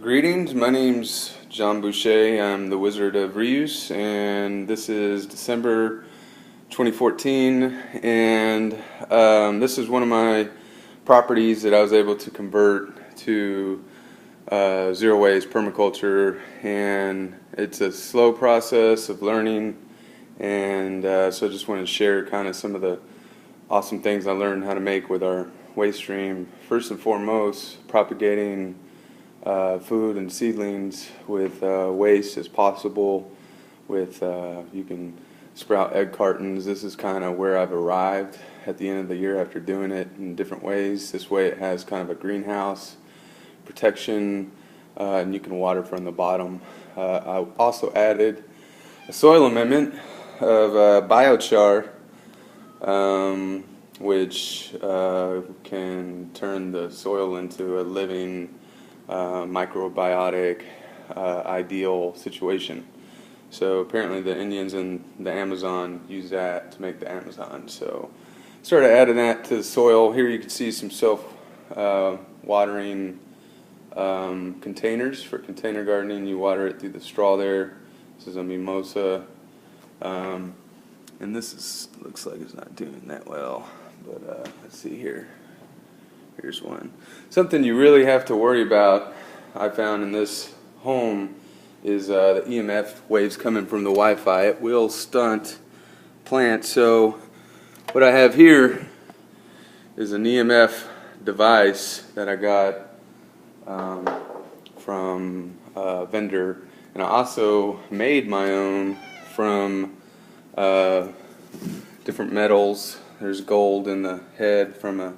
Greetings, my name's John Boucher. I'm the Wizard of Reuse, and this is December 2014, and this is one of my properties that I was able to convert to zero waste permaculture, and it's a slow process of learning, and so I just wanted to share kind of some of the awesome things I learned how to make with our waste stream. First and foremost, propagating food and seedlings with waste as possible. With you can sprout egg cartons. This is kind of where I've arrived at the end of the year after doing it in different ways. This way it has kind of a greenhouse protection, and you can water from the bottom. I also added a soil amendment of biochar, which can turn the soil into a living microbiotic ideal situation. So apparently the Indians in the Amazon use that to make the Amazon. So started adding that to the soil. Here you can see some self watering containers for container gardening. You water it through the straw there. This is a mimosa, and this looks like it's not doing that well, but let's see here. Here's one. Something you really have to worry about, I found in this home, is the EMF waves coming from the Wi-Fi. It will stunt plants. So what I have here is an EMF device that I got from a vendor, and I also made my own from different metals. There's gold in the head from a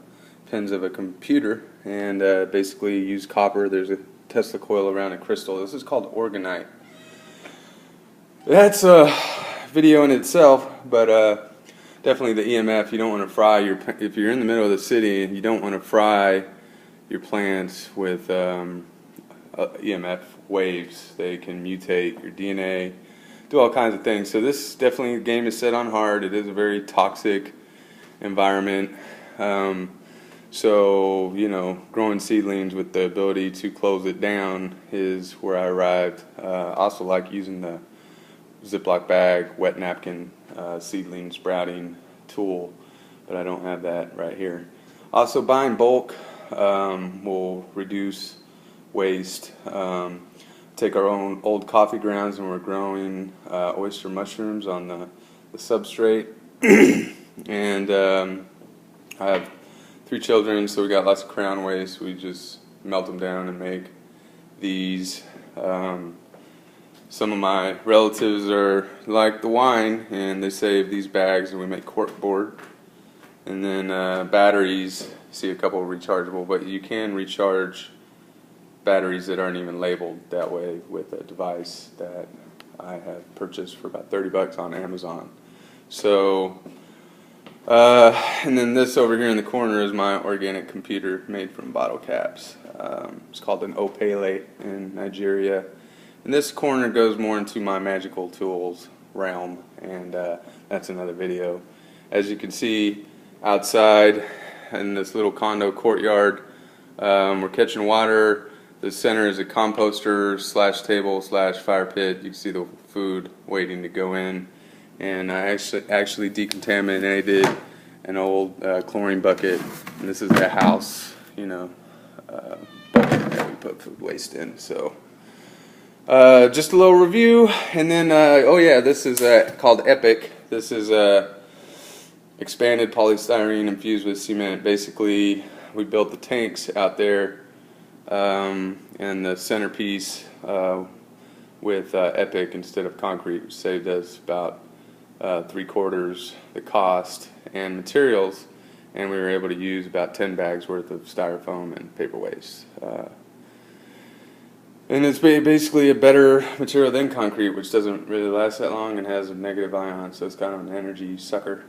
pins of a computer, and basically use copper. There's a Tesla coil around a crystal. This is called orgonite. That's a video in itself, but definitely the EMF. You don't want to fry your, if you're in the middle of the city, you don't want to fry your plants with EMF waves. They can mutate your DNA, do all kinds of things. So this definitely, the game is set on hard. It is a very toxic environment. So, you know, growing seedlings with the ability to close it down is where I arrived. Also like using the Ziploc bag, wet napkin, seedling sprouting tool, but I don't have that right here. Also, buying bulk will reduce waste. Take our own old coffee grounds, and we're growing oyster mushrooms on the substrate. And I have 3 children, so we got lots of crown waste. We just melt them down and make these. Some of my relatives are like the wine, and they save these bags, and we make cork board. And then batteries, see a couple rechargeable, but you can recharge batteries that aren't even labeled that way with a device that I have purchased for about $30 on Amazon. So and then this over here in the corner is my organic computer made from bottle caps. It's called an Opele in Nigeria. And this corner goes more into my magical tools realm, and that's another video. As you can see outside in this little condo courtyard, we're catching water. The center is a composter slash table slash fire pit. You can see the food waiting to go in. And I actually decontaminated an old chlorine bucket, and this is the house, you know, bucket that we put food waste in. So just a little review, and then oh yeah, this is called Epic. This is expanded polystyrene infused with cement. Basically, we built the tanks out there, and the centerpiece with Epic instead of concrete, which saved us about 3/4 the cost and materials, and we were able to use about 10 bags worth of styrofoam and paper waste. And it's basically a better material than concrete, which doesn't really last that long and has a negative ion, so it's kind of an energy sucker.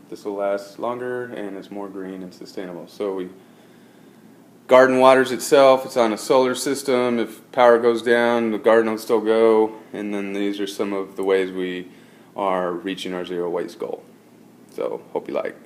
This will last longer, and it's more green and sustainable. So we garden waters itself. It's on a solar system. If power goes down, the garden will still go. And then these are some of the ways we are reaching our zero waste goal. So hope you like.